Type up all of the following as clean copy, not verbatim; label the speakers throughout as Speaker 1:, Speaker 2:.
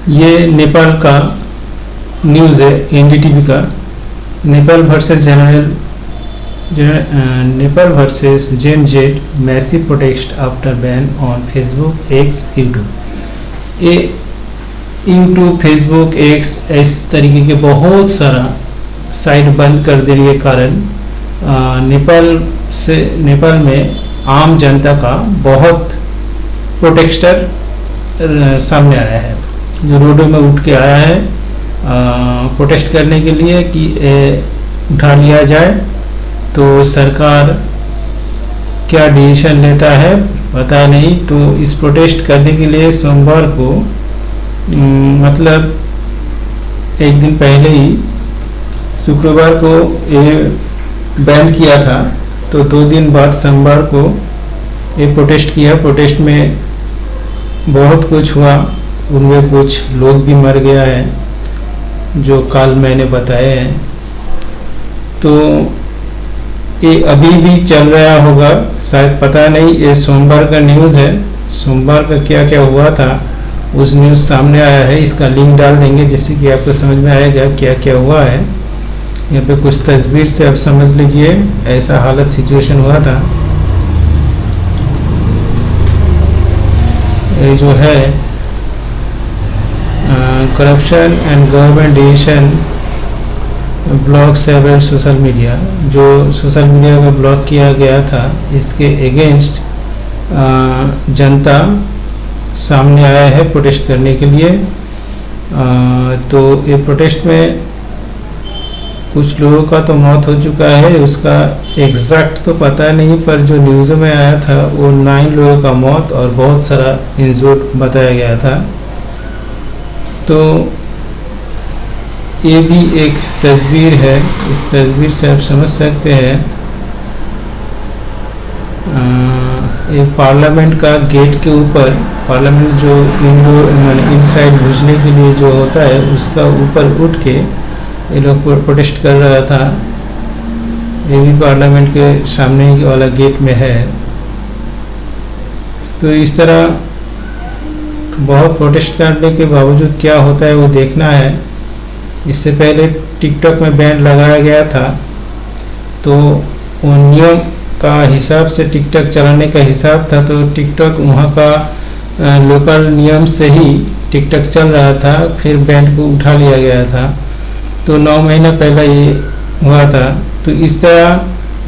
Speaker 1: ये नेपाल का न्यूज़ है, एनडीटीवी का। Nepal versus general Nepal versus Gen Z massive protest after ban on Facebook, X, YouTube. ये यूट्यूब, फेसबुक, एक्स इस तरीके के बहुत सारा साइट बंद कर देने के कारण नेपाल में आम जनता का बहुत प्रोटेस्टर सामने आया है, जो रोडों में उठ के आया है प्रोटेस्ट करने के लिए कि उठा लिया जाए। तो सरकार क्या डिसीजन लेता है पता नहीं। तो इस प्रोटेस्ट करने के लिए सोमवार को मतलब एक दिन पहले ही शुक्रवार को ये बैन किया था, तो 2 दिन बाद सोमवार को ये प्रोटेस्ट किया। प्रोटेस्ट में बहुत कुछ हुआ, उनमें कुछ लोग भी मर गया है जो कल मैंने बताए हैं। तो ये अभी भी चल रहा होगा शायद, पता नहीं। ये सोमवार का न्यूज़ है, सोमवार का क्या क्या हुआ था उस न्यूज़ सामने आया है। इसका लिंक डाल देंगे जिससे कि आपको समझ में आएगा क्या क्या हुआ है। यहाँ पे कुछ तस्वीर से आप समझ लीजिए ऐसा हालत सिचुएशन हुआ था। ये जो है corruption and government decision block several social media, जो सोशल मीडिया को ब्लॉक किया गया था, इसके अगेंस्ट जनता सामने आया है प्रोटेस्ट करने के लिए। तो ये प्रोटेस्ट में कुछ लोगों का तो मौत हो चुका है, उसका एग्जैक्ट तो पता नहीं, पर जो न्यूज़ में आया था वो 9 लोगों का मौत और बहुत सारा इंजर्ड बताया गया था। तो ये भी एक तस्वीर है, इस तस्वीर से आप समझ सकते हैं एक पार्लियामेंट का गेट के ऊपर, पार्लियामेंट जो इनसाइड घुसने के लिए जो होता है उसका ऊपर उठ के ये लोग प्रोटेस्ट कर रहा था। ये भी पार्लियामेंट के सामने वाला गेट में है। तो इस तरह बहुत प्रोटेस्ट करने के बावजूद क्या होता है वो देखना है। इससे पहले टिकटॉक में बैन लगाया गया था, तो वो नियम का हिसाब से टिकटॉक चलाने का हिसाब था, तो टिकटॉक वहाँ का लोकल नियम से ही टिकटॉक चल रहा था, फिर बैन को उठा लिया गया था। तो 9 महीना पहले ये हुआ था। तो इस तरह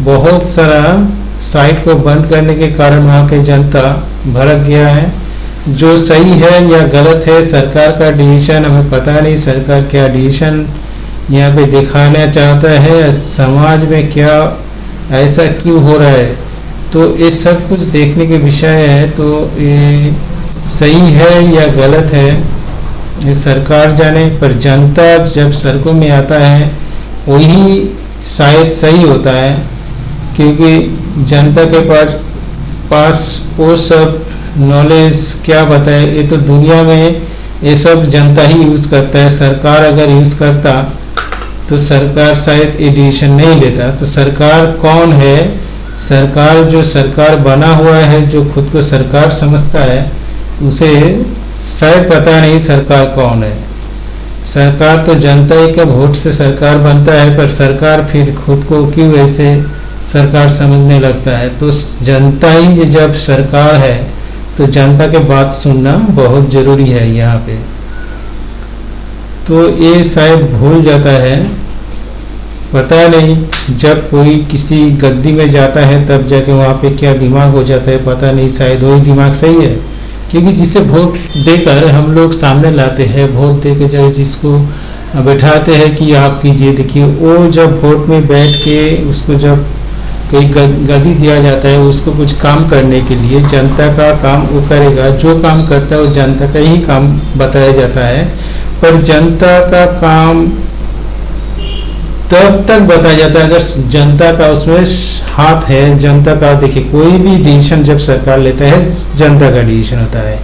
Speaker 1: बहुत सारा साइट को बंद करने के कारण वहाँ के जनता भड़क गया है। जो सही है या गलत है सरकार का डिसीजन हमें पता नहीं, सरकार क्या डिसीजन यहाँ पे दिखाना चाहता है, समाज में क्या ऐसा क्यों हो रहा है, तो ये सब कुछ देखने के विषय है। तो ये सही है या गलत है ये सरकार जाने, पर जनता जब सड़कों में आता है वही शायद सही होता है, क्योंकि जनता के पास वो सब नॉलेज क्या बताए, ये तो दुनिया में ये सब जनता ही यूज़ करता है। सरकार अगर यूज़ करता तो सरकार शायद ये डिसीजन नहीं लेता। तो सरकार कौन है? सरकार जो सरकार बना हुआ है, जो खुद को सरकार समझता है, उसे शायद पता नहीं सरकार कौन है। सरकार तो जनता ही का वोट से सरकार बनता है, पर सरकार फिर खुद को क्यों ऐसे सरकार समझने लगता है। तो जनता ही जब सरकार है तो जनता के बात सुनना बहुत ज़रूरी है यहाँ पे। तो ये शायद भूल जाता है, पता नहीं, जब कोई किसी गद्दी में जाता है तब जाके वहाँ पे क्या दिमाग हो जाता है पता नहीं, शायद वही दिमाग सही है। क्योंकि जिसे वोट देकर हम लोग सामने लाते हैं, वोट देकर जब जिसको बैठाते हैं कि आप कीजिए, देखिए वो जब वोट में बैठ के उसको जब कोई गद्दी दिया जाता है उसको कुछ काम करने के लिए, जनता का काम वो करेगा, जो काम करता है वो जनता का ही काम बताया जाता है। पर जनता का काम तब तक बताया जाता है अगर जनता का उसमें हाथ है। जनता का देखिए कोई भी डिसीजन जब सरकार लेता है जनता का डिसीजन होता है,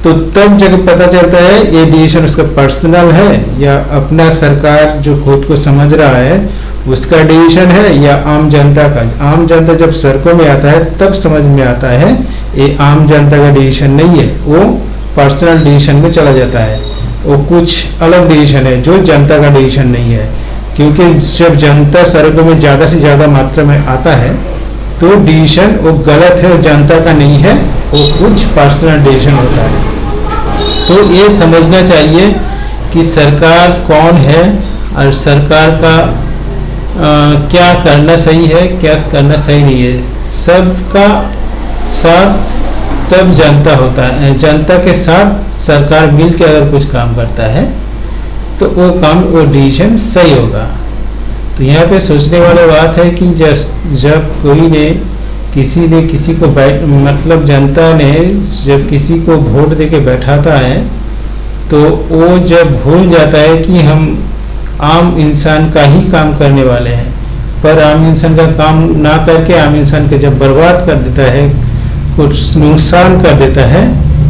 Speaker 1: तो तब जब पता चलता है ये डिसीजन उसका पर्सनल है या अपना सरकार जो खुद को समझ रहा है उसका डिसीजन है या आम जनता का। आम जनता जब सड़कों में आता है तब समझ में आता है ये आम जनता का डिसीजन नहीं है, वो पर्सनल डिसीजन में चला जाता है। वो कुछ अलग डिसीजन है जो जनता का डिसीजन नहीं है। क्योंकि जब जनता सड़कों में ज़्यादा से ज़्यादा मात्रा में आता है तो डिसीजन वो गलत है, जनता का नहीं है, वो कुछ पर्सनल डिसीजन होता है। तो ये समझना चाहिए कि सरकार कौन है और सरकार का क्या करना सही है, क्या करना सही नहीं है। सबका साथ तब जनता होता है, जनता के साथ सरकार मिलकर अगर कुछ काम करता है तो वो काम, वो डिसीजन सही होगा। तो यहाँ पे सोचने वाली बात है कि जब कोई ने किसी को मतलब जनता ने जब किसी को वोट देके बैठाता है तो वो जब भूल जाता है कि हम आम इंसान का ही काम करने वाले हैं, पर आम इंसान का काम ना करके आम इंसान के जब बर्बाद कर देता है, कुछ नुकसान कर देता है,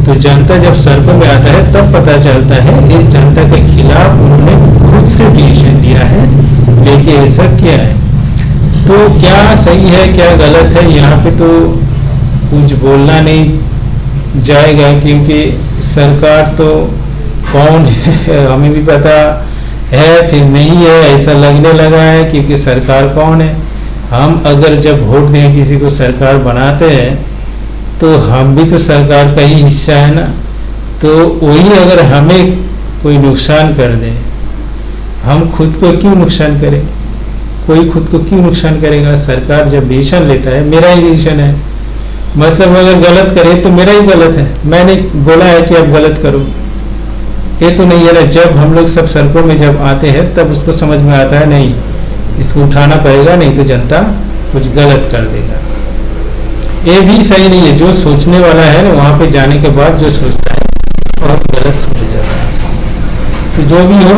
Speaker 1: तो जनता जब सड़कों में आता है तब पता चलता है ये जनता के खिलाफ उन्होंने खुद से डिसीजन लिया है, लेके ऐसा किया है। तो क्या सही है क्या गलत है यहाँ पे तो कुछ बोलना नहीं जाएगा, क्योंकि सरकार तो कौन है हमें भी पता है फिर नहीं है, ऐसा लगने लगा है। क्योंकि सरकार कौन है, हम अगर जब वोट दें किसी को सरकार बनाते हैं तो हम भी तो सरकार का ही हिस्सा है ना। तो वही अगर हमें कोई नुकसान कर दे, हम खुद को क्यों नुकसान करें, कोई खुद को क्यों नुकसान करेगा। सरकार जब डिसीजन लेता है, मेरा ही डिसीजन है, मतलब अगर गलत करे तो मेरा ही गलत है, मैंने बोला है कि अब गलत करो, ये तो नहीं है ना। जब हम लोग सब सड़कों में जब आते हैं तब उसको समझ में आता है नहीं इसको उठाना पड़ेगा, नहीं तो जनता कुछ गलत कर देगा। ये भी सही नहीं है, जो सोचने वाला है ना वहाँ पे जाने के बाद जो सोचता है बहुत गलत सोच जाता है। तो जो भी हो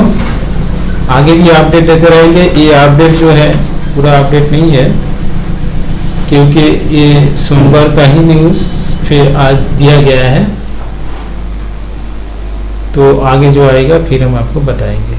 Speaker 1: आगे भी अपडेट देते रहेंगे। ये अपडेट जो है पूरा अपडेट नहीं है, क्योंकि ये सोमवार का ही न्यूज़ फिर आज दिया गया है, तो आगे जो आएगा फिर हम आपको बताएंगे।